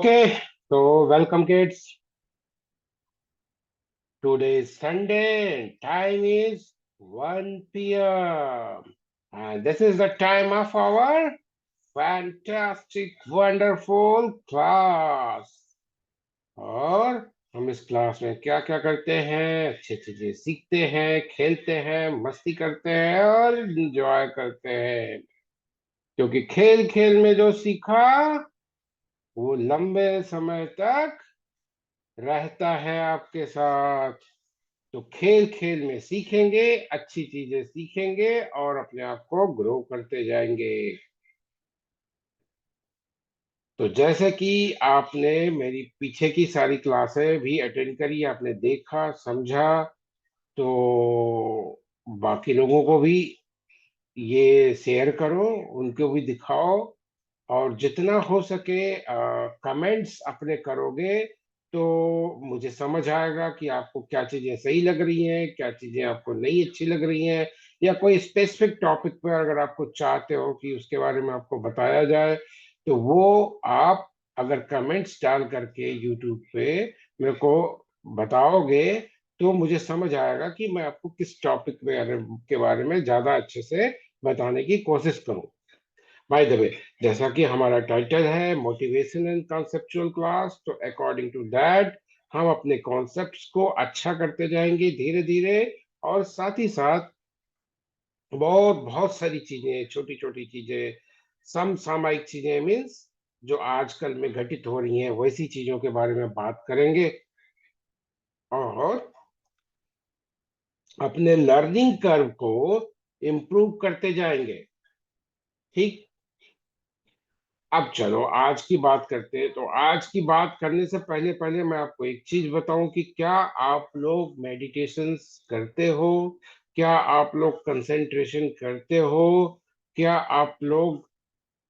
Okay, so welcome kids. Today is Sunday and time is 1 p.m. And this is the time of our fantastic, wonderful class. और हम इस class में क्या क्या करते हैं, अच्छी चीजें सीखते हैं, खेलते हैं, मस्ती करते हैं और एंजॉय करते हैं। क्योंकि खेल खेल में जो सीखा वो लंबे समय तक रहता है आपके साथ। तो खेल खेल में सीखेंगे, अच्छी चीजें सीखेंगे और अपने आप को ग्रो करते जाएंगे। तो जैसे कि आपने मेरी पीछे की सारी क्लासें भी अटेंड करी, आपने देखा समझा, तो बाकी लोगों को भी ये शेयर करो, उनको भी दिखाओ। और जितना हो सके कमेंट्स अपने करोगे तो मुझे समझ आएगा कि आपको क्या चीजें सही लग रही हैं, क्या चीजें आपको नहीं अच्छी लग रही हैं, या कोई स्पेसिफिक टॉपिक पर अगर आपको चाहते हो कि उसके बारे में आपको बताया जाए, तो वो आप अगर कमेंट्स डाल करके यूट्यूब पे मेरे को बताओगे तो मुझे समझ आएगा कि मैं आपको किस टॉपिक के बारे में ज्यादा अच्छे से बताने की कोशिश करूं। बाय द वे, जैसा कि हमारा टाइटल है मोटिवेशन एंड कॉन्सेप्चुअल क्लास, तो अकॉर्डिंग टू दैट हम अपने कॉन्सेप्ट्स को अच्छा करते जाएंगे धीरे धीरे। और साथ ही साथ बहुत बहुत सारी चीजें, छोटी छोटी चीजें, समसामयिक चीजें मीन्स जो आजकल में घटित हो रही हैं वैसी चीजों के बारे में बात करेंगे। और अपने लर्निंग कर्व को इम्प्रूव करते जाएंगे। ठीक। अब चलो आज की बात करते हैं। तो आज की बात करने से पहले पहले मैं आपको एक चीज बताऊं कि क्या आप लोग मेडिटेशंस करते हो, क्या आप लोग कंसंट्रेशन करते हो, क्या आप लोग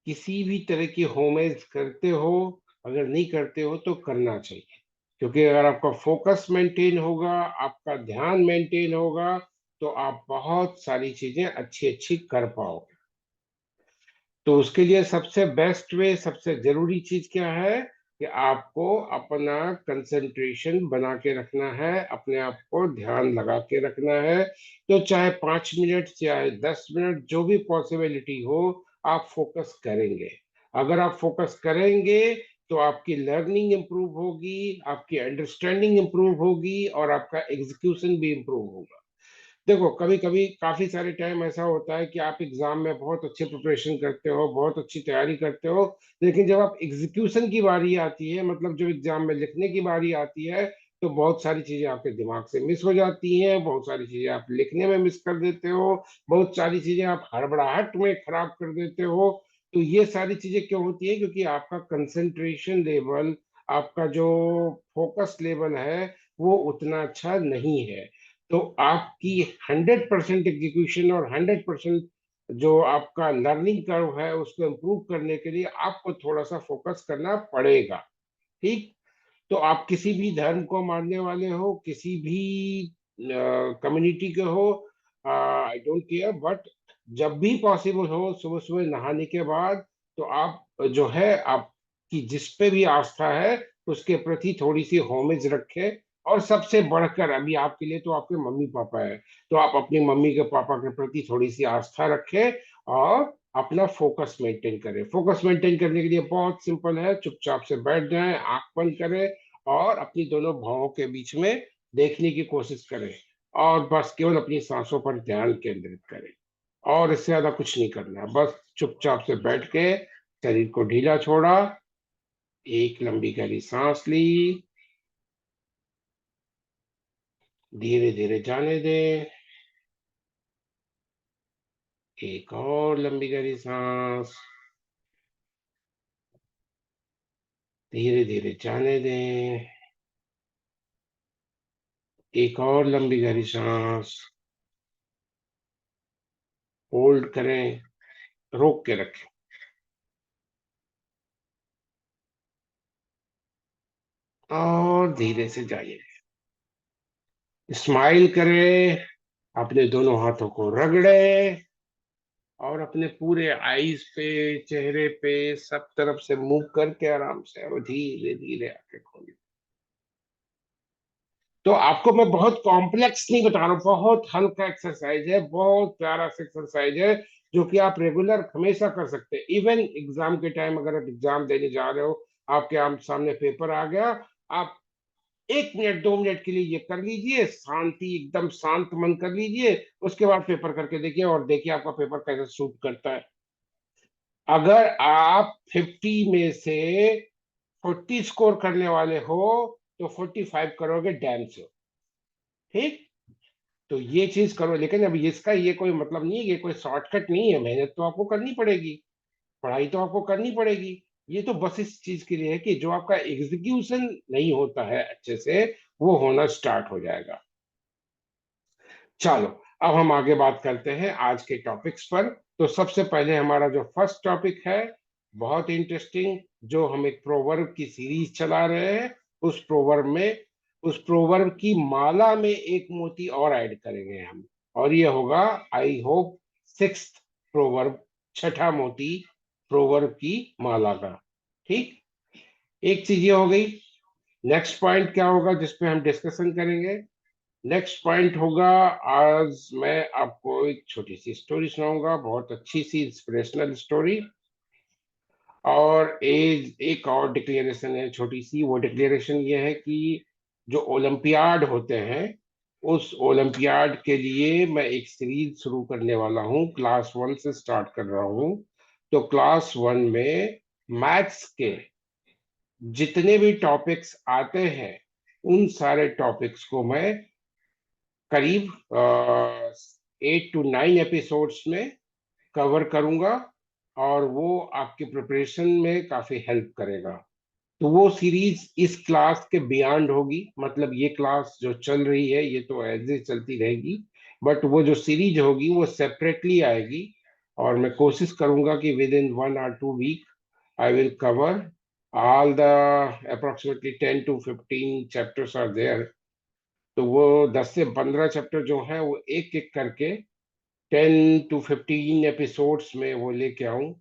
किसी भी तरह की होमएज करते हो? अगर नहीं करते हो तो करना चाहिए। क्योंकि अगर आपका फोकस मेंटेन होगा, आपका ध्यान मेंटेन होगा, तो आप बहुत सारी चीजें अच्छी अच्छी कर पाओगे। तो उसके लिए सबसे बेस्ट वे, सबसे जरूरी चीज क्या है कि आपको अपना कंसंट्रेशन बना के रखना है, अपने आप को ध्यान लगा के रखना है। तो चाहे 5 मिनट, चाहे 10 मिनट, जो भी पॉसिबिलिटी हो, आप फोकस करेंगे। अगर आप फोकस करेंगे तो आपकी लर्निंग इंप्रूव होगी, आपकी अंडरस्टैंडिंग इंप्रूव होगी और आपका एग्जीक्यूशन भी इंप्रूव होगा। देखो, कभी कभी काफी सारे टाइम ऐसा होता है कि आप एग्जाम में बहुत अच्छे प्रिपरेशन करते हो, बहुत अच्छी तैयारी करते हो, लेकिन जब आप एग्जीक्यूशन की बारी आती है, मतलब जब एग्जाम में लिखने की बारी आती है, तो बहुत सारी चीजें आपके दिमाग से मिस हो जाती हैं, बहुत सारी चीजें आप लिखने में मिस कर देते हो, बहुत सारी चीजें आप हड़बड़ाहट में खराब कर देते हो। तो ये सारी चीजें क्यों होती है? क्योंकि आपका कंसंट्रेशन लेवल, आपका जो फोकस लेवल है, वो उतना अच्छा नहीं है। तो आपकी 100% एग्जीक्यूशन और 100% जो आपका लर्निंग कर्व है उसको इम्प्रूव करने के लिए आपको थोड़ा सा फोकस करना पड़ेगा। ठीक। तो आप किसी भी धर्म को मानने वाले हो, किसी भी कम्युनिटी के हो, आई डोंट केयर, बट जब भी पॉसिबल हो सुबह सुबह नहाने के बाद, तो आप जो है, आपकी जिस पे भी आस्था है उसके प्रति थोड़ी सी होमेज रखें। और सबसे बढ़कर अभी आपके लिए तो आपके मम्मी पापा है, तो आप अपनी मम्मी के पापा के प्रति थोड़ी सी आस्था रखें और अपना फोकस मेंटेन करें। फोकस मेंटेन करने के लिए बहुत सिंपल है, चुपचाप से बैठ जाएं, आंख बंद करें और अपनी दोनों भौहों के बीच में देखने की कोशिश करें, और बस केवल अपनी सांसों पर ध्यान केंद्रित करें। और इससे ज्यादा कुछ नहीं करना है, बस चुपचाप से बैठ के शरीर को ढीला छोड़ा, एक लंबी गहरी सांस ली, धीरे धीरे जाने दें, एक और लंबी गहरी सांस, धीरे धीरे जाने दें, एक और लंबी गहरी सांस, होल्ड करें, रोक के रखें, और धीरे से जाइए। स्माइल करें, अपने दोनों हाथों को रगड़े, और अपने पूरे आईज पे, चेहरे पे, सब तरफ से मूव करके आराम से और धीरे धीरे आंखें खोलिए। तो आपको मैं बहुत कॉम्प्लेक्स नहीं बता रहा हूँ, बहुत हल्का एक्सरसाइज है, बहुत प्यारा सा एक्सरसाइज है, जो कि आप रेगुलर हमेशा कर सकते हैं। इवन एग्जाम के टाइम अगर आप एग्जाम देने जा रहे हो, आपके सामने पेपर आ गया, आप 1 मिनट 2 मिनट के लिए ये कर लीजिए, शांति, एकदम शांत मन कर लीजिए, उसके बाद पेपर करके देखिए और देखिए आपका पेपर कैसे शूट करता है। अगर आप 50 में से 40 स्कोर करने वाले हो, तो 45 करोगे डैम से। ठीक। तो ये चीज करो, लेकिन अब इसका ये कोई मतलब नहीं है, ये कोई शॉर्टकट नहीं है, मेहनत तो आपको करनी पड़ेगी, पढ़ाई तो आपको करनी पड़ेगी। ये तो बस इस चीज के लिए है कि जो आपका एग्जीक्यूशन नहीं होता है अच्छे से, वो होना स्टार्ट हो जाएगा। चलो, अब हम आगे बात करते हैं आज के टॉपिक्स पर। तो सबसे पहले हमारा जो फर्स्ट टॉपिक है, बहुत इंटरेस्टिंग, जो हम एक प्रोवर्ब की सीरीज चला रहे हैं, उस प्रोवर्ब की माला में एक मोती और ऐड करेंगे हम, और ये होगा, आई होप, सिक्स्थ प्रोवर्ब, छठा मोती प्रोवर्ब की माला का। ठीक। एक चीज ये हो गई। नेक्स्ट पॉइंट क्या होगा जिसपे हम डिस्कशन करेंगे? नेक्स्ट पॉइंट होगा, आज मैं आपको एक छोटी सी स्टोरी सुनाऊंगा, बहुत अच्छी सी इंस्पिरेशनल स्टोरी। और एक और डिक्लेरेशन है छोटी सी, वो डिक्लेरेशन ये है कि जो ओलंपियाड होते हैं, उस ओलंपियाड के लिए मैं एक सीरीज शुरू करने वाला हूँ, क्लास 1 से स्टार्ट कर रहा हूँ। तो क्लास 1 में मैथ्स के जितने भी टॉपिक्स आते हैं, उन सारे टॉपिक्स को मैं करीब 8 to 9 एपिसोड्स में कवर करूंगा, और वो आपके प्रिपरेशन में काफी हेल्प करेगा। तो वो सीरीज इस क्लास के बियॉन्ड होगी, मतलब ये क्लास जो चल रही है ये तो एज ए चलती रहेगी, बट वो जो सीरीज होगी वो सेपरेटली आएगी। और मैं कोशिश करूंगा कि within 1 or 2 week I will cover all the approximately 10 to 15 chapters are there. तो वो 10 से 15 चैप्टर जो है वो एक एक करके 10 to 15 एपिसोड्स में वो लेके आऊं।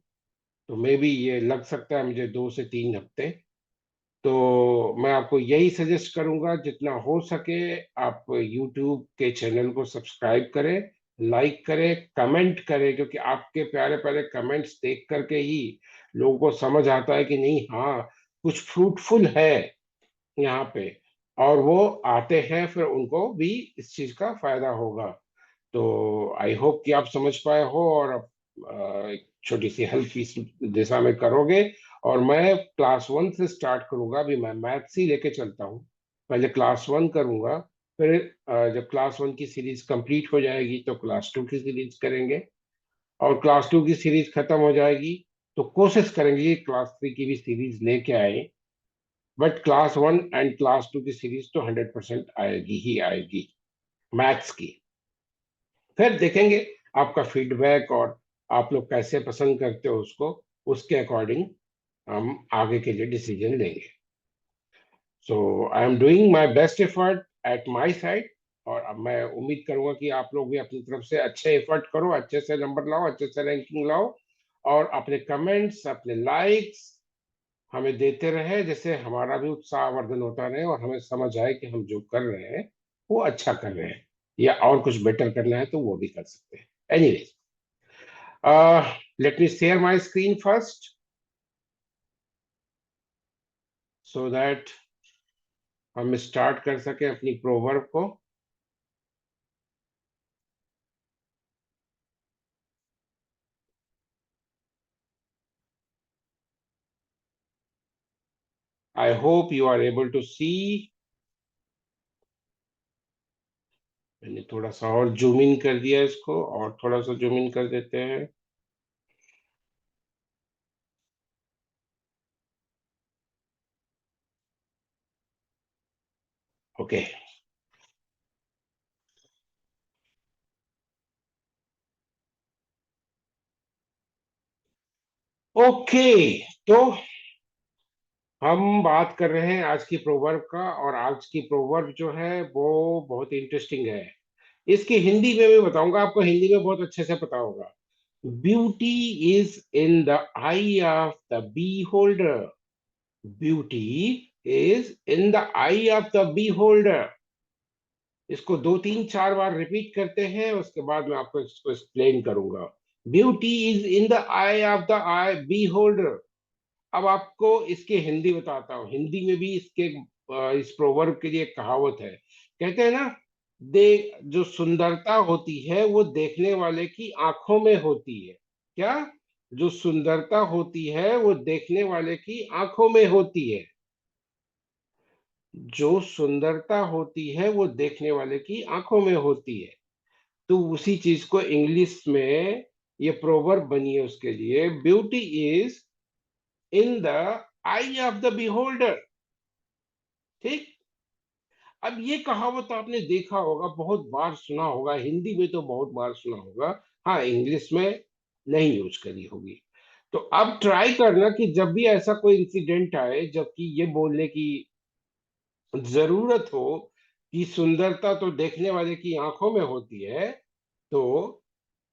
तो मे बी ये लग सकता है मुझे 2 से 3 हफ्ते। तो मैं आपको यही सजेस्ट करूंगा, जितना हो सके आप यूट्यूब के चैनल को सब्सक्राइब करें, लाइक करें, कमेंट करें, क्योंकि आपके प्यारे प्यारे कमेंट्स देख करके ही लोगों को समझ आता है कि नहीं, हाँ, कुछ फ्रूटफुल है यहाँ पे, और वो आते हैं, फिर उनको भी इस चीज का फायदा होगा। तो आई होप कि आप समझ पाए हो, और आप एक छोटी सी हेल्प इस दिशा में करोगे। और मैं क्लास 1 से स्टार्ट करूंगा, अभी मैं मैथ्स ही लेके चलता हूँ। पहले क्लास 1 करूंगा, फिर जब क्लास 1 की सीरीज कंप्लीट हो जाएगी तो क्लास 2 की सीरीज करेंगे, और क्लास 2 की सीरीज खत्म हो जाएगी तो कोशिश करेंगे कि क्लास 3 की भी सीरीज लेके आए। बट क्लास 1 एंड क्लास 2 की सीरीज तो 100% आएगी ही आएगी, मैथ्स की। फिर देखेंगे आपका फीडबैक, और आप लोग कैसे पसंद करते हो उसको, उसके अकॉर्डिंग हम आगे के लिए डिसीजन लेंगे। So I am doing my best effort at my side, और अब मैं उम्मीद करूंगा कि आप लोग भी अपनी तरफ से अच्छे एफर्ट करो, अच्छे से नंबर लाओ, अच्छे से रैंकिंग लाओ, और अपने कमेंट्स, अपने लाइक्स हमें देते रहे, जिससे हमारा भी उत्साहवर्धन होता रहे, और हमें समझ आए कि हम जो कर रहे हैं वो अच्छा कर रहे हैं, या और कुछ बेटर करना है तो वो भी कर सकते हैं। Anyways, let me share my screen first so that हम स्टार्ट कर सके अपनी प्रोवर्ब को। I hope you are able to see. मैंने थोड़ा सा और जूम इन कर दिया इसको, और थोड़ा सा जूम इन कर देते हैं। ओके। ओके, तो हम बात कर रहे हैं आज की प्रोवर्ब का, और आज की प्रोवर्ब जो है वो बहुत इंटरेस्टिंग है। इसकी हिंदी में भी बताऊंगा आपको, हिंदी में बहुत अच्छे से पता होगा। Beauty is in the eye of the beholder. Beauty is in the eye of the beholder. इसको 2 3 4 बार रिपीट करते हैं, उसके बाद मैं आपको इसको एक्सप्लेन करूंगा। Beauty is in the eye of the eye beholder. अब आपको इसकी हिंदी बताता हूँ। हिंदी में भी इसके इस प्रोवर्ब के लिए एक कहावत है। कहते हैं ना, दे जो सुंदरता होती है वो देखने वाले की आंखों में होती है। क्या? जो सुंदरता होती है वो देखने वाले की आंखों में होती है। जो सुंदरता होती है वो देखने वाले की आंखों में होती है। तो उसी चीज को इंग्लिश में ये प्रोवर्ब बनी है उसके लिए, beauty is in the eye of the beholder. ठीक। अब ये कहावत आपने देखा होगा, बहुत बार सुना होगा, हिंदी में तो बहुत बार सुना होगा। हाँ, इंग्लिश में नहीं यूज करी होगी। तो अब ट्राई करना कि जब भी ऐसा कोई इंसिडेंट आए जबकि ये बोलने की जरूरत हो कि सुंदरता तो देखने वाले की आंखों में होती है, तो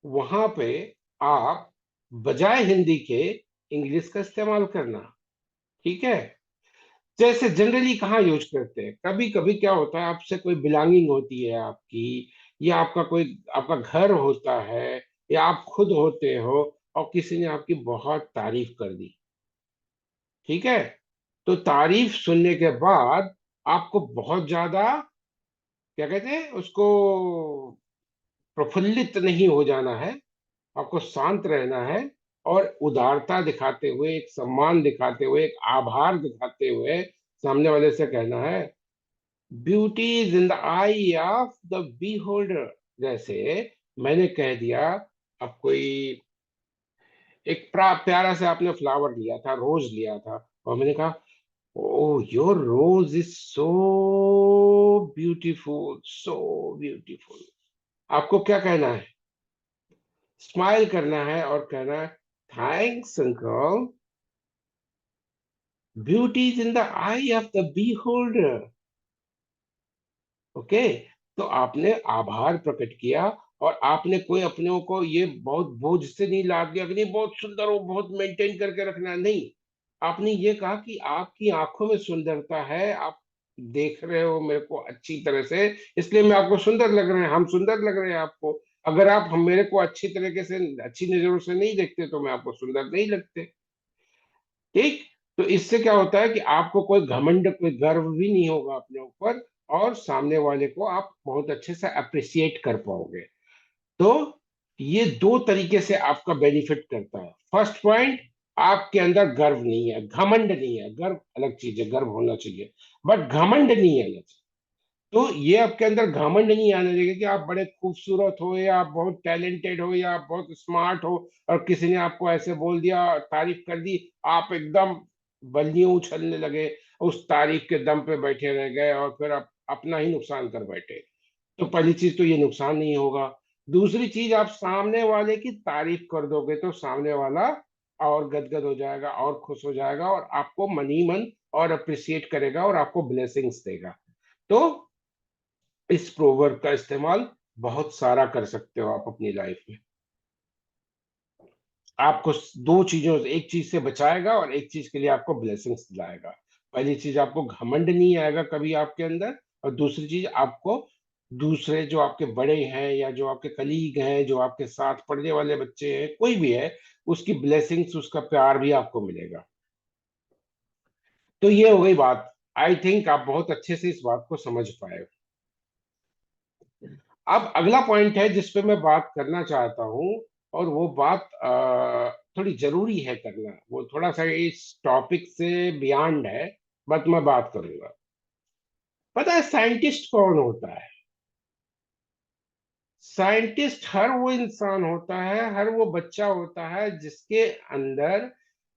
वहां पे आप बजाय हिंदी के इंग्लिश का इस्तेमाल करना। ठीक है। जैसे जनरली कहाँ यूज करते हैं, कभी कभी क्या होता है, आपसे कोई बिलोंगिंग होती है आपकी, या आपका कोई आपका घर होता है, या आप खुद होते हो, और किसी ने आपकी बहुत तारीफ कर दी। ठीक है। तो तारीफ सुनने के बाद आपको बहुत ज्यादा, क्या कहते हैं उसको, प्रफुल्लित नहीं हो जाना है। आपको शांत रहना है, और उदारता दिखाते हुए, एक सम्मान दिखाते हुए, एक आभार दिखाते हुए सामने वाले से कहना है, beauty is in the eye of the beholder. जैसे मैंने कह दिया, अब कोई एक प्यारा से आपने फ्लावर लिया था, रोज लिया था, और मैंने कहा, oh your rose is so beautiful, so beautiful. आपको क्या कहना है? स्माइल करना है और कहना है, thanks uncle, beauty is in the eye of the beholder. Okay. तो आपने आभार प्रकट किया, और आपने कोई अपने को ये बहुत बोझ से नहीं लाद दिया कि नहीं बहुत सुंदर हो, बहुत मेंटेन करके रखना है। नहीं, आपने ये कहा कि आपकी आंखों में सुंदरता है, आप देख रहे हो मेरे को अच्छी तरह से, इसलिए मैं आपको सुंदर लग रहे हैं, हम सुंदर लग रहे हैं आपको। अगर आप हम मेरे को अच्छी तरीके से, अच्छी नजरों से नहीं देखते तो मैं आपको सुंदर नहीं लगते। ठीक। तो इससे क्या होता है कि आपको कोई घमंड, कोई गर्व भी नहीं होगा अपने ऊपर, और सामने वाले को आप बहुत अच्छे से अप्रिसिएट कर पाओगे। तो ये 2 तरीके से आपका बेनिफिट करता है। फर्स्ट पॉइंट, आपके अंदर गर्व नहीं है, घमंड नहीं है। गर्व अलग चीज है, गर्व होना चाहिए, बट घमंड नहीं है अलग। तो ये आपके अंदर घमंड नहीं आने देगा कि आप बड़े खूबसूरत हो, या आप बहुत टैलेंटेड हो, या आप बहुत स्मार्ट हो, और किसी ने आपको ऐसे बोल दिया, तारीफ कर दी, आप एकदम बल्लियां उछलने लगे, उस तारीफ के दम पे बैठे रह गए, और फिर आप अपना ही नुकसान कर बैठे। तो पहली चीज तो ये नुकसान नहीं होगा। दूसरी चीज, आप सामने वाले की तारीफ कर दोगे तो सामने वाला और गदगद हो जाएगा, और खुश हो जाएगा, और आपको मन ही मन और अप्रिसिएट करेगा, और आपको ब्लेसिंग्स देगा। तो इस प्रोवर्ब का इस्तेमाल बहुत सारा कर सकते हो आप अपनी लाइफ में। आपको 2 चीजों, एक चीज से बचाएगा, और एक चीज के लिए आपको ब्लेसिंग्स दिलाएगा। पहली चीज, आपको घमंड नहीं आएगा कभी आपके अंदर, और दूसरी चीज, आपको दूसरे जो आपके बड़े हैं, या जो आपके कलीग हैं, जो आपके साथ पढ़ने वाले बच्चे हैं, कोई भी है, उसकी ब्लेसिंग्स, उसका प्यार भी आपको मिलेगा। तो ये हो गई बात। आई थिंक आप बहुत अच्छे से इस बात को समझ पाए। अब अगला पॉइंट है जिस पे मैं बात करना चाहता हूँ, और वो बात थोड़ी जरूरी है करना, वो थोड़ा सा इस टॉपिक से बियॉन्ड है, बट मैं बात करूंगा। पता है साइंटिस्ट कौन होता है? साइंटिस्ट हर वो इंसान होता है, हर वो बच्चा होता है जिसके अंदर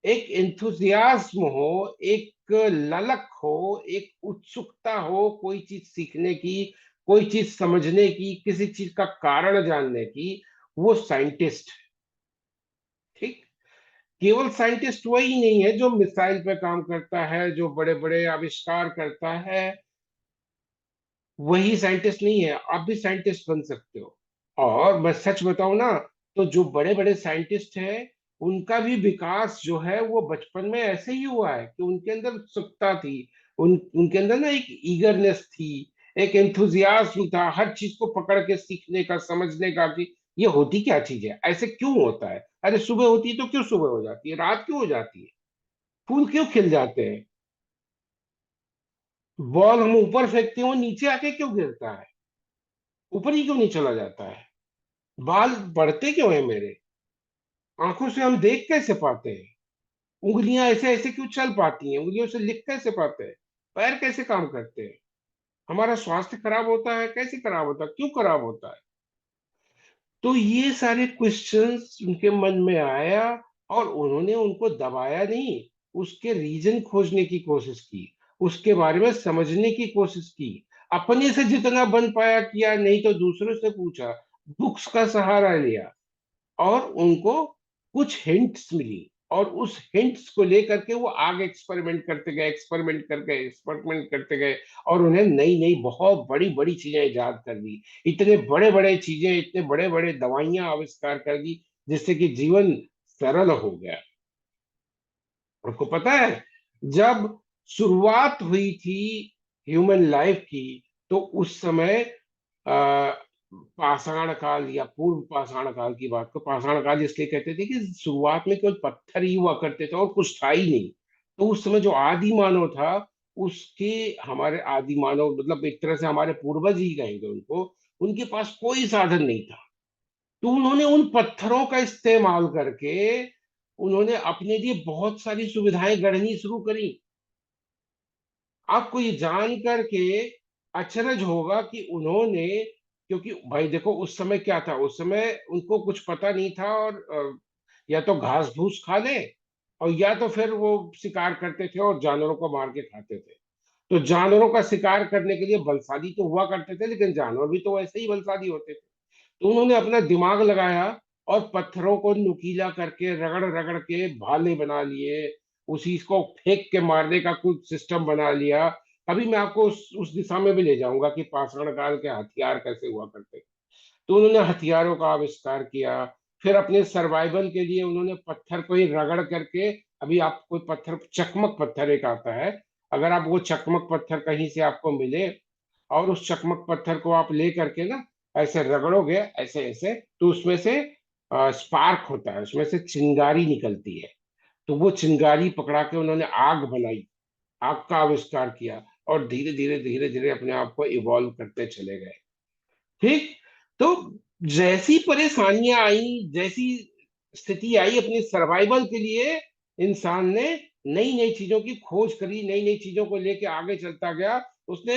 एक इंथुजियाज्म हो, एक ललक हो, एक उत्सुकता हो कोई चीज सीखने की, कोई चीज समझने की, किसी चीज का कारण जानने की। वो साइंटिस्ट। ठीक। केवल साइंटिस्ट वही नहीं है जो मिसाइल पे काम करता है, जो बड़े बड़े आविष्कार करता है, वही साइंटिस्ट नहीं है। आप भी साइंटिस्ट बन सकते हो। और मैं सच बताऊं ना, तो जो बड़े बड़े साइंटिस्ट हैं, उनका भी विकास जो है वो बचपन में ऐसे ही हुआ है कि उनके अंदर उत्सुकता थी, उनके अंदर ना एक ईगरनेस थी, एक एंथुजियाज्म था हर चीज को पकड़ के सीखने का, समझने का कि ये होती क्या चीज है, ऐसे क्यों होता है, अरे सुबह होती है तो क्यों सुबह हो जाती है, रात क्यों हो जाती है, फूल क्यों खिल जाते हैं, बॉल हम ऊपर फेंकते हैं वो नीचे आके क्यों गिरता है, ऊपर ही क्यों नहीं चला जाता है, बाल बढ़ते क्यों है मेरे, आंखों से हम देख कैसे पाते हैं, उंगलियां ऐसे ऐसे क्यों चल पाती हैं, उंगलियों से लिख कैसे पाते हैं, पैर कैसे काम करते हैं, हमारा स्वास्थ्य खराब होता है, कैसे खराब होता है, क्यों खराब होता है। तो ये सारे क्वेश्चंस उनके मन में आया, और उन्होंने उनको दबाया नहीं, उसके रीजन खोजने की कोशिश की, उसके बारे में समझने की कोशिश की, अपने से जितना बन पाया किया, नहीं तो दूसरों से पूछा, बुक्स का सहारा लिया, और उनको कुछ हिंट्स मिली, और उस हिंट्स को लेकर के वो आगे एक्सपेरिमेंट करते गए, एक्सपेरिमेंट करते गए, और उन्हें नई नई बहुत बड़ी बड़ी चीजें इजाद कर दी, इतने बड़े बड़े चीजें, इतने बड़े बड़े दवाइयां आविष्कार कर दी, जिससे कि जीवन सरल हो गया। आपको पता है, जब शुरुआत हुई थी ह्यूमन लाइफ की, तो उस समय आ, पाषाण काल या पूर्व पाषाण काल की बात को पाषाण काल इसलिए कहते थे कि शुरुआत में केवल पत्थर ही हुआ करते थे और कुछ था ही नहीं। तो उस समय जो आदि मानव था, उसके, हमारे आदि मानव मतलब एक तरह से हमारे पूर्वज ही कहेंगे उनको, उनके पास कोई साधन नहीं था। तो उन्होंने उन पत्थरों का इस्तेमाल करके उन्होंने अपने लिए बहुत सारी सुविधाएं गढ़नी शुरू करी। आपको ये जान करके अचरज होगा कि उन्होंने, क्योंकि भाई देखो उस समय क्या था, उस समय उनको कुछ पता नहीं था, और या तो घास फूस खा ले, और या तो फिर वो शिकार करते थे और जानवरों को मार के खाते थे। तो जानवरों का शिकार करने के लिए बलशाली तो हुआ करते थे, लेकिन जानवर भी तो वैसे ही बलशाली होते थे। तो उन्होंने अपना दिमाग लगाया, और पत्थरों को नुकीला करके रगड़ रगड़ के भाले बना लिए, उसी को फेंक के मारने का कुछ सिस्टम बना लिया। अभी मैं आपको उस दिशा में भी ले जाऊंगा कि पाषाण काल के हथियार कैसे हुआ करते। तो उन्होंने हथियारों का आविष्कार किया, फिर अपने सर्वाइवल के लिए उन्होंने पत्थर को ही रगड़ करके, अभी आप कोई पत्थर, चकमक पत्थर एक आता है, अगर आप वो चकमक पत्थर कहीं से आपको मिले, और उस चकमक पत्थर को आप ले करके ना ऐसे रगड़ोगे, ऐसे ऐसे, तो उसमें से स्पार्क होता है, उसमें से चिंगारी निकलती है। तो वो चिंगारी पकड़ा के उन्होंने आग बनाई, आग का आविष्कार किया, और धीरे धीरे धीरे धीरे अपने आप को इवॉल्व करते चले गए। ठीक। तो जैसी परेशानियां आई, जैसी स्थिति आई, अपने सर्वाइवल के लिए इंसान ने नई नई चीजों की खोज करी, नई नई चीजों को लेके आगे चलता गया। उसने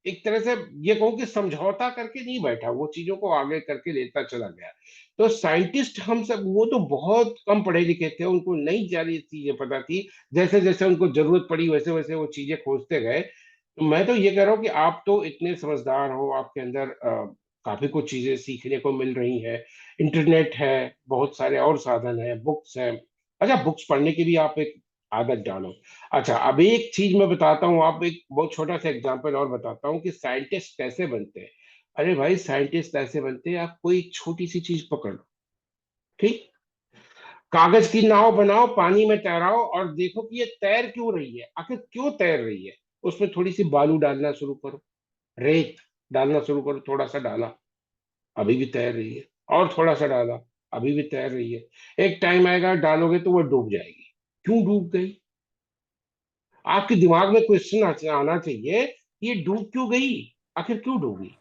एक तरह से ये कहूं कि समझौता करके नहीं बैठा, वो चीजों को आगे करके लेता चला गया। तो साइंटिस्ट हम सब, वो तो बहुत कम पढ़े लिखे थे, उनको नई सारी चीजें पता थी, जैसे जैसे उनको जरूरत पड़ी वैसे वैसे वो चीजें खोजते गए। तो मैं तो ये कह रहा हूँ कि आप तो इतने समझदार हो, आपके अंदर काफी कुछ चीजें सीखने को मिल रही हैं, इंटरनेट है, बहुत सारे और साधन है, बुक्स है। अच्छा, बुक्स पढ़ने की भी आप एक आदत डालो। अच्छा, अभी एक चीज मैं बताता हूँ, आप एक बहुत छोटा सा एग्जांपल और बताता हूँ कि साइंटिस्ट कैसे बनते हैं। अरे भाई, साइंटिस्ट ऐसे बनते हैं, आप कोई छोटी सी चीज पकड़ लो, ठीक, कागज की नाव बनाओ, पानी में तैराओ, और देखो कि ये तैर क्यों रही है, आखिर क्यों तैर रही है। उसमें थोड़ी सी बालू डालना शुरू करो, रेत डालना शुरू करो, थोड़ा सा डाला, अभी भी तैर रही है, और थोड़ा सा डाला, अभी भी तैर रही है। एक टाइम आएगा डालोगे तो वो डूब जाएगी। क्यों डूब गई? आपके दिमाग में क्वेश्चन आना चाहिए, ये डूब क्यों गई, आखिर क्यों डूबी।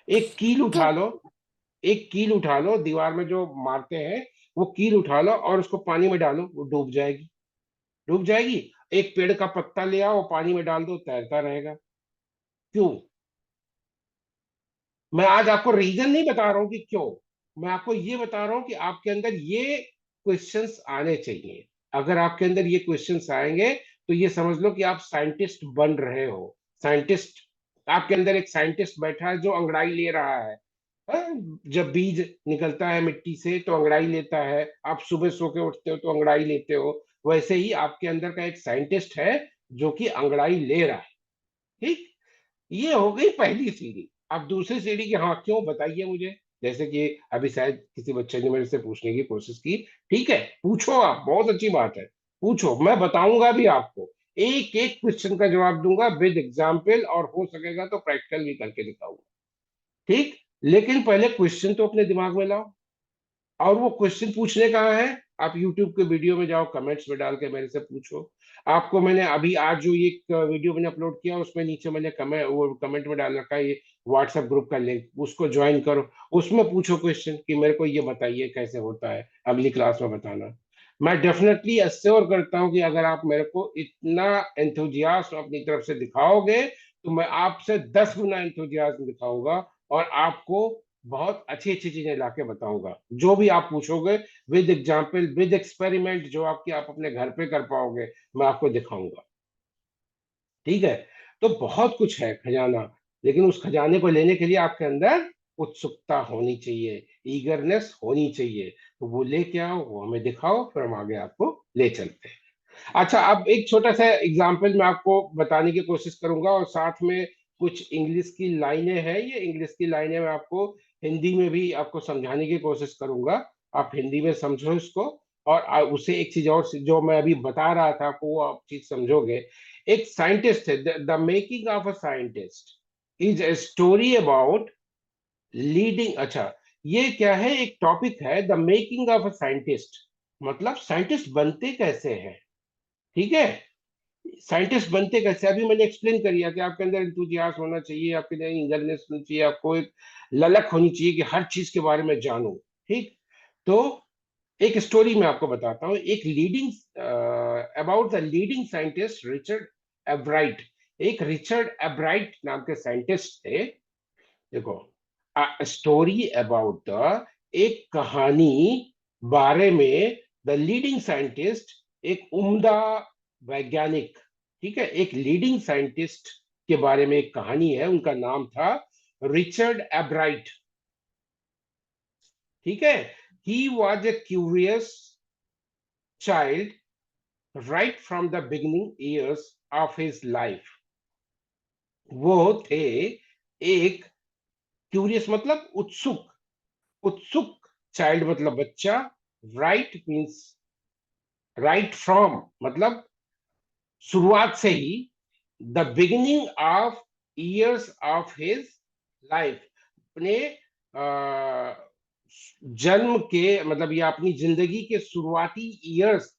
एक कील उठा लो, एक कील उठा लो, दीवार में जो मारते हैं, वो कील उठा लो और उसको पानी में डालो, वो डूब जाएगी, डूब जाएगी। एक पेड़ का पत्ता ले आओ, पानी में डाल दो, तैरता रहेगा। क्यों? मैं आज आपको रीजन नहीं बता रहा हूं कि क्यों, मैं आपको ये बता रहा हूं कि आपके अंदर ये क्वेश्चंस आने चाहिए। अगर आपके अंदर ये क्वेश्चंस आएंगे, तो ये समझ लो कि आप साइंटिस्ट बन रहे हो। साइंटिस्ट, आपके अंदर एक साइंटिस्ट बैठा है जो अंगड़ाई ले रहा है। जब बीज निकलता है मिट्टी से तो अंगड़ाई लेता है, आप सुबह सो के उठते हो तो अंगड़ाई लेते हो, वैसे ही आपके अंदर का एक साइंटिस्ट है जो कि अंगड़ाई ले रहा है। ठीक। ये हो गई पहली सीढ़ी। अब दूसरी सीढ़ी की, हाँ क्यों, बताइए मुझे। जैसे कि अभी शायद किसी बच्चे ने मेरे से पूछने की कोशिश की, ठीक है पूछो, आप बहुत अच्छी बात है, पूछो, मैं बताऊंगा भी आपको, एक एक क्वेश्चन का जवाब दूंगा विद एग्जाम्पल, और हो सकेगा तो प्रैक्टिकल भी करके दिखाऊंगा, ठीक। लेकिन पहले क्वेश्चन तो अपने दिमाग में लाओ, और वो क्वेश्चन पूछने कहाँ है, आप यूट्यूब के वीडियो में जाओ, कमेंट्स में डाल के मेरे से पूछो। आपको मैंने अभी आज जो ये वीडियो मैंने अपलोड किया उसमें नीचे मैंने कमेंट में डाल रखा है ये व्हाट्सएप ग्रुप का लिंक, उसको ज्वाइन करो, उसमें पूछो क्वेश्चन कि मेरे को ये बताइए कैसे होता है, अगली क्लास में बताना। मैं डेफिनेटली अश्योर करता हूँ कि अगर आप मेरे को इतना एंथुजियाज्म अपनी तरफ से दिखाओगे तो मैं आपसे 10 गुना एंथुजियाज्म दिखाऊंगा, और आपको बहुत अच्छी अच्छी चीजें लाके बताऊंगा, जो भी आप पूछोगे विद एग्जाम्पल विद एक्सपेरिमेंट, जो आप अपने घर पे कर पाओगे मैं आपको दिखाऊंगा, ठीक है। तो बहुत कुछ है खजाना, लेकिन उस खजाने को लेने के लिए आपके अंदर उत्सुकता होनी चाहिए, ईगरनेस होनी चाहिए, तो वो लेके आओ, वो हमें दिखाओ, फिर हम आगे आपको ले चलते हैं। अच्छा, अब एक छोटा सा एग्जाम्पल मैं आपको बताने की कोशिश करूंगा, और साथ में कुछ इंग्लिश की लाइनें हैं, ये इंग्लिश की लाइनें मैं आपको हिंदी में भी आपको समझाने की कोशिश करूंगा, आप हिंदी में समझो इसको, और उसे एक चीज और जो मैं अभी बता रहा था आपको वो आप चीज समझोगे। एक साइंटिस्ट है, the making of a scientist is a story about leading, अच्छा ये क्या है, एक टॉपिक है, the making of a scientist, मतलब साइंटिस्ट बनते कैसे हैं, ठीक है। साइंटिस्ट बनते कैसे, अभी मैंने एक्सप्लेन करिए कि आपके अंदर इंथुजियास्ट होना चाहिए, आपके अंदर ईगरनेस होनी चाहिए, आपको एक ललक होनी चाहिए कि हर चीज के बारे में जानूं, ठीक। तो एक स्टोरी मैं आपको बताता हूँ, एक leading about the leading scientist Richard एब्राइट, एक रिचर्ड एब्राइट नाम के साइंटिस्ट थे, देखो, स्टोरी अबाउट द, एक कहानी बारे में, द लीडिंग साइंटिस्ट, एक उम्दा वैज्ञानिक, ठीक है, एक लीडिंग साइंटिस्ट के बारे में एक कहानी है, उनका नाम था रिचर्ड एब्राइट, ठीक है। He was a curious child right from the beginning years of his life, वो थे एक क्यूरियस मतलब उत्सुक, उत्सुक चाइल्ड मतलब बच्चा, राइट मीन्स राइट फ्रॉम मतलब शुरुआत से ही, the beginning of years of his life, अपने जन्म के मतलब या अपनी जिंदगी के शुरुआती ईयर्स,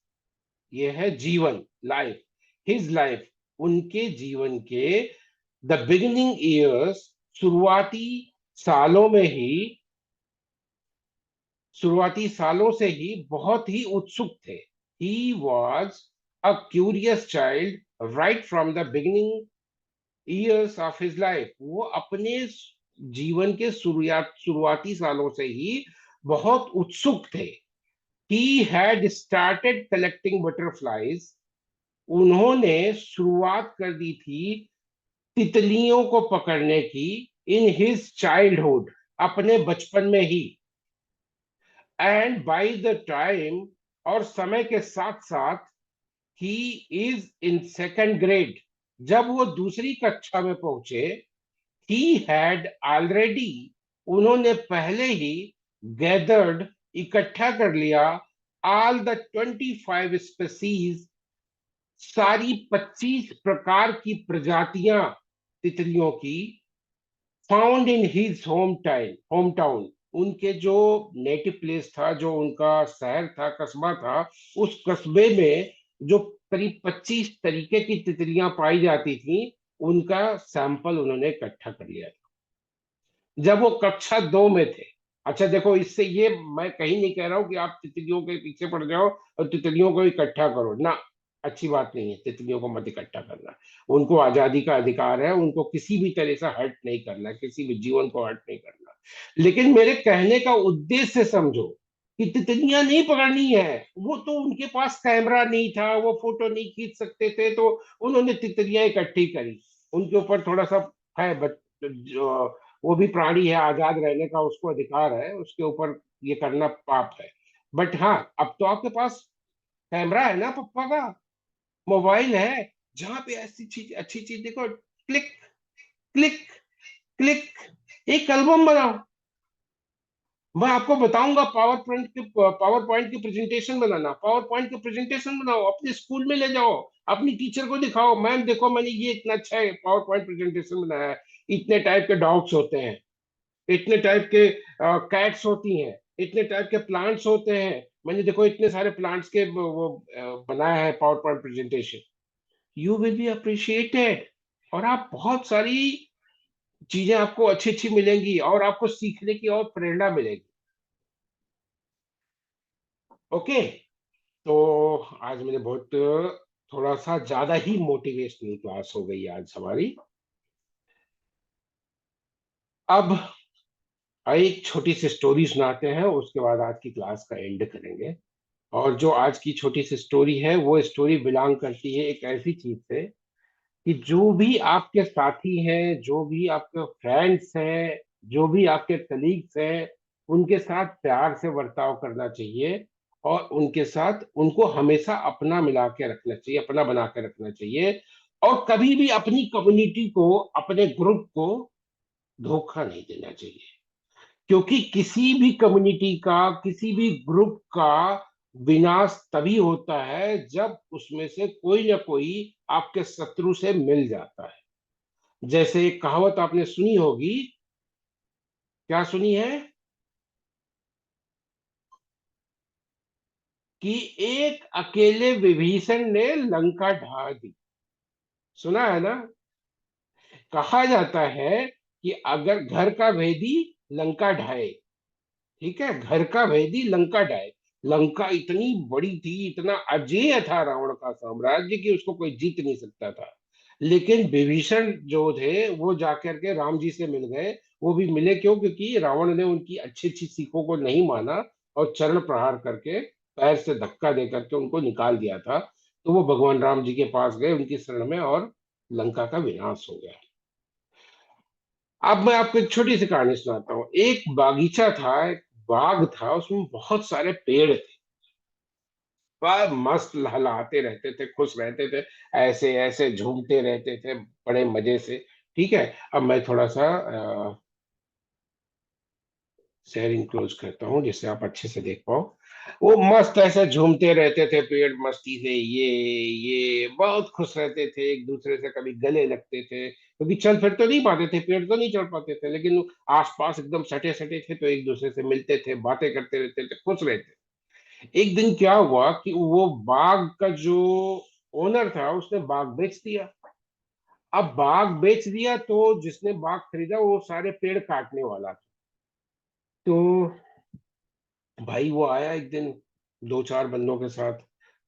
ये है जीवन, लाइफ, हिज लाइफ, उनके जीवन के द बिगिनिंग ईयर्स, शुरुआती सालों में ही, शुरुआती सालों से ही बहुत ही उत्सुक थे। He was a curious child right from the beginning years of his life, वो अपने जीवन के शुरुआती सालों से ही बहुत उत्सुक थे। He had started collecting butterflies, उन्होंने शुरुआत कर दी थी तितलियों को पकड़ने की, इन हिज चाइल्डहुड, अपने बचपन में ही, एंड बाय द टाइम, और समय के साथ साथ, he is in second grade, जब वो दूसरी कक्षा में पहुंचे, ही हैड ऑलरेडी, उन्होंने पहले ही, गैदर्ड, इकट्ठा कर लिया, ऑल द 25 स्पेसीज, सारी 25 प्रकार की प्रजातियां तितलियों की, found in his home town, उनके जो नेटिव प्लेस था, जो उनका शहर था, कस्बा था, उस कस्बे में जो करीब 25 तरीके की तितलियां पाई जाती थी, उनका सैंपल उन्होंने इकट्ठा कर लिया जब वो कक्षा 2 में थे। अच्छा देखो, इससे ये मैं कहीं नहीं कह रहा हूं कि आप तितलियों के पीछे पड़ जाओ और तितलियों को इकट्ठा करो ना, अच्छी बात नहीं है, तितलियों को मत इकट्ठा करना, उनको आजादी का अधिकार है, उनको किसी भी तरह से हर्ट नहीं करना, किसी भी जीवन को हर्ट नहीं करना। लेकिन मेरे कहने का उद्देश्य समझो कि तितलियां नहीं पकड़नी है, वो तो उनके पास कैमरा नहीं था, वो फोटो नहीं खींच सकते थे, तो उन्होंने तितलियां इकट्ठी करी, उनके ऊपर थोड़ा सा है, जो वो भी प्राणी है, आजाद रहने का उसको अधिकार है, उसके ऊपर ये करना पाप है। बट हाँ, अब तो आपके पास कैमरा है ना पप्पा का, मोबाइल है, जहां पे ऐसी चीज, अच्छी चीज देखो, क्लिक क्लिक क्लिक, एक एल्बम बनाओ, मैं आपको बताऊंगा पावर पॉइंट की प्रेजेंटेशन बनाना, पावर पॉइंट की प्रेजेंटेशन बनाओ, अपने स्कूल में ले जाओ, अपनी टीचर को दिखाओ, मैम देखो मैंने ये इतना अच्छा है पावर पॉइंट प्रेजेंटेशन बनाया है, इतने टाइप के डॉग्स होते हैं, इतने टाइप के कैट्स होती हैं, इतने टाइप के प्लांट्स होते हैं, मैंने देखो इतने सारे प्लांट्स के वो बनाया है power point presentation. You will be appreciated, और आप बहुत सारी चीजें आपको अच्छी अच्छी मिलेंगी और आपको सीखने की और प्रेरणा मिलेगी। ओके। तो आज मैंने बहुत थोड़ा सा ज्यादा ही मोटिवेशनल क्लास हो गई आज हमारी। अब एक छोटी सी स्टोरी सुनाते हैं, उसके बाद आज की क्लास का एंड करेंगे। और जो आज की छोटी सी स्टोरी है वो स्टोरी बिलोंग करती है एक ऐसी चीज से कि जो भी आपके साथी हैं, जो भी आपके फ्रेंड्स हैं, जो भी आपके कलीग्स हैं, उनके साथ प्यार से बर्ताव करना चाहिए, और उनके साथ उनको हमेशा अपना मिला के रखना चाहिए, अपना बना के रखना चाहिए, और कभी भी अपनी कम्युनिटी को, अपने ग्रुप को धोखा नहीं देना चाहिए। क्योंकि किसी भी कम्युनिटी का, किसी भी ग्रुप का विनाश तभी होता है जब उसमें से कोई ना कोई आपके शत्रु से मिल जाता है। जैसे एक कहावत आपने सुनी होगी, क्या सुनी है, कि एक अकेले विभीषण ने लंका ढा दी। सुना है ना? कहा जाता है कि अगर घर का भेदी लंका ढाए, ठीक है, घर का भेदी लंका ढाए। लंका इतनी बड़ी थी, इतना अजेय था रावण का साम्राज्य कि उसको कोई जीत नहीं सकता था। लेकिन विभीषण जो थे वो जाकर के राम जी से मिल गए। वो भी मिले क्यों? क्योंकि रावण ने उनकी अच्छी अच्छी सीखों को नहीं माना और चरण प्रहार करके, पैर से धक्का दे करके उनको निकाल दिया था। तो वो भगवान राम जी के पास गए उनकी शरण में, और लंका का विनाश हो गया। अब मैं आपको एक छोटी सी कहानी सुनाता हूँ। एक बागीचा था, एक बाग था, उसमें बहुत सारे पेड़ थे। वह मस्त लहलहाते रहते थे, खुश रहते थे, ऐसे ऐसे झूमते रहते थे बड़े मजे से। ठीक है। अब मैं थोड़ा सा शेयरिंग क्लोज करता हूँ जिससे आप अच्छे से देख पाओ। वो मस्त ऐसे झूमते रहते थे पेड़, मस्ती से, ये बहुत खुश रहते थे, एक दूसरे से कभी गले लगते थे, क्योंकि चल फिर तो नहीं पाते थे, पेड़ तो नहीं चढ़ पाते थे, लेकिन आसपास एकदम सटे सटे थे तो एक दूसरे से मिलते थे, बातें करते रहते थे, खुश रहते। एक दिन क्या हुआ कि वो बाग का जो ओनर था उसने बाग बेच दिया। अब बाग बेच दिया तो जिसने बाग खरीदा वो सारे पेड़ काटने वाला था। तो भाई वो आया एक दिन दो चार बंदों के साथ,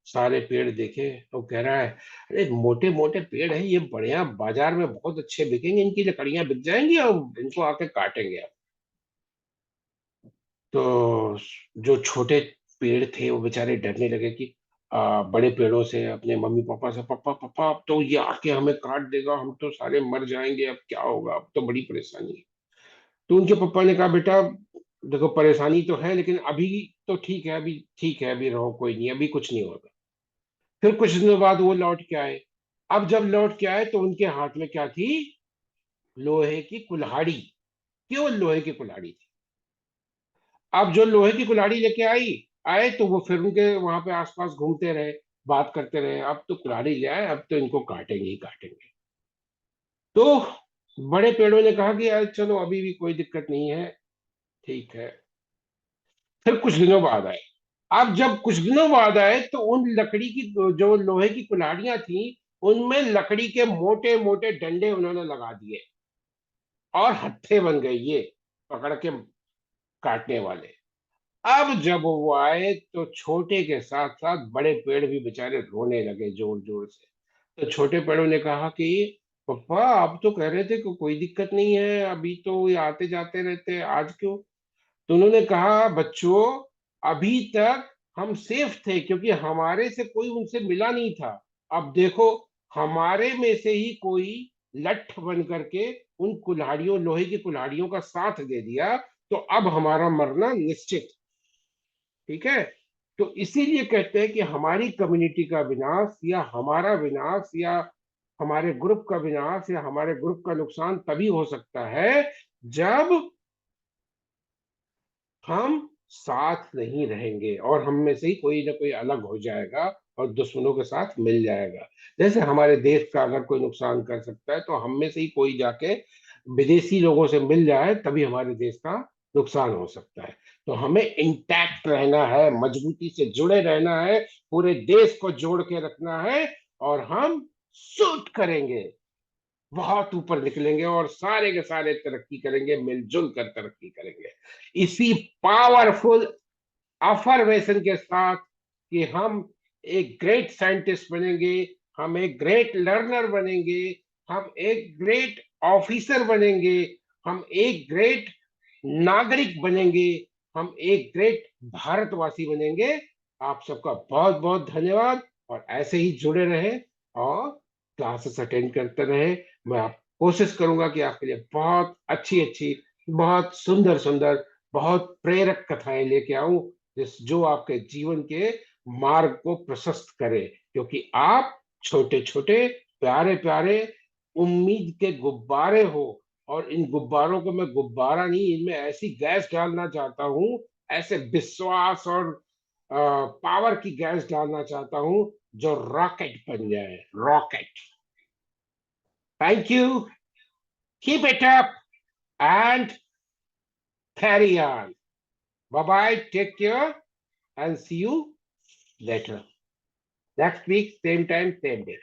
सारे पेड़ देखे तो कह रहा है, अरे मोटे मोटे पेड़ हैं ये, बढ़िया, बाजार में बहुत अच्छे बिकेंगे, इनकी लकड़ियां बिक जाएंगी और इनको आके काटेंगे आप। तो जो छोटे पेड़ थे वो बेचारे डरने लगे कि बड़े पेड़ों से अपने मम्मी पापा से, पापा पापा अब तो ये आके हमें काट देगा, हम तो सारे मर जाएंगे, अब क्या होगा, अब तो बड़ी परेशानी है। तो उनके पापा ने कहा, बेटा देखो परेशानी तो है लेकिन अभी तो ठीक है, अभी ठीक है, अभी रहो, कोई नहीं, अभी कुछ नहीं होगा। फिर कुछ दिनों बाद वो लौट के आए। अब जब लौट के आए तो उनके हाथ में क्या थी? लोहे की कुल्हाड़ी, केवल लोहे की कुल्हाड़ी थी। अब जो लोहे की कुल्हाड़ी लेके आए तो वो फिर उनके वहां पे आसपास घूमते रहे, बात करते रहे, अब तो कुल्हाड़ी ले आए, अब तो इनको काटेंगे ही काटेंगे। तो बड़े पेड़ों ने कहा कि यार चलो अभी भी कोई दिक्कत नहीं है, ठीक है। फिर कुछ दिनों बाद आए। अब जब कुछ दिनों बाद आए तो उन लकड़ी की जो लोहे की कुल्हाड़ियां थी, उनमें लकड़ी के मोटे मोटे डंडे उन्होंने लगा दिए, और हत्थे बन गए ये पकड़ के काटने वाले। अब जब वो आए तो छोटे के साथ साथ बड़े पेड़ भी बेचारे रोने लगे जोर जोर से। तो छोटे पेड़ों ने कहा कि पापा आप तो कह रहे थे कि कोई दिक्कत नहीं है, अभी तो ये आते जाते रहते हैं, आज क्यों? तो उन्होंने कहा, बच्चों अभी तक हम सेफ थे क्योंकि हमारे से कोई उनसे मिला नहीं था। अब देखो, हमारे में से ही कोई लठ बन करके उन कुल्हाड़ियों, लोहे की कुल्हाड़ियों का साथ दे दिया, तो अब हमारा मरना निश्चित। ठीक है। तो इसीलिए कहते हैं कि हमारी कम्युनिटी का विनाश या हमारा विनाश या हमारे ग्रुप का विनाश या हमारे ग्रुप का नुकसान तभी हो सकता है जब हम साथ नहीं रहेंगे और हम में से ही कोई ना कोई अलग हो जाएगा और दुश्मनों के साथ मिल जाएगा। जैसे हमारे देश का अगर कोई नुकसान कर सकता है तो हम में से ही कोई जाके विदेशी लोगों से मिल जाए, तभी हमारे देश का नुकसान हो सकता है। तो हमें इंटैक्ट रहना है, मजबूती से जुड़े रहना है, पूरे देश को जोड़ के रखना है, और हम शूट करेंगे, बहुत ऊपर निकलेंगे और सारे के सारे तरक्की करेंगे, मिलजुल कर तरक्की करेंगे। इसी पावरफुल अफर्मेशन के साथ कि हम एक ग्रेट साइंटिस्ट बनेंगे, हम एक ग्रेट लर्नर बनेंगे, हम एक ग्रेट ऑफिसर बनेंगे, हम एक ग्रेट नागरिक बनेंगे, हम एक ग्रेट भारतवासी बनेंगे। आप सबका बहुत बहुत धन्यवाद, और ऐसे ही जुड़े रहे और क्लासेस अटेंड करते रहे। मैं आप कोशिश करूंगा कि आपके लिए बहुत अच्छी अच्छी, बहुत सुंदर सुंदर, बहुत प्रेरक कथाएं लेके आऊं, जो आपके जीवन के मार्ग को प्रशस्त करे, क्योंकि आप छोटे छोटे प्यारे प्यारे उम्मीद के गुब्बारे हो। और इन गुब्बारों को मैं गुब्बारा नहीं, इनमें ऐसी गैस डालना चाहता हूं, ऐसे विश्वास और पावर की गैस डालना चाहता हूं, जो रॉकेट बन जाए, rocket. Thank you, keep it up and carry on. Bye bye, take care, and see you later. Next week, same time, same day.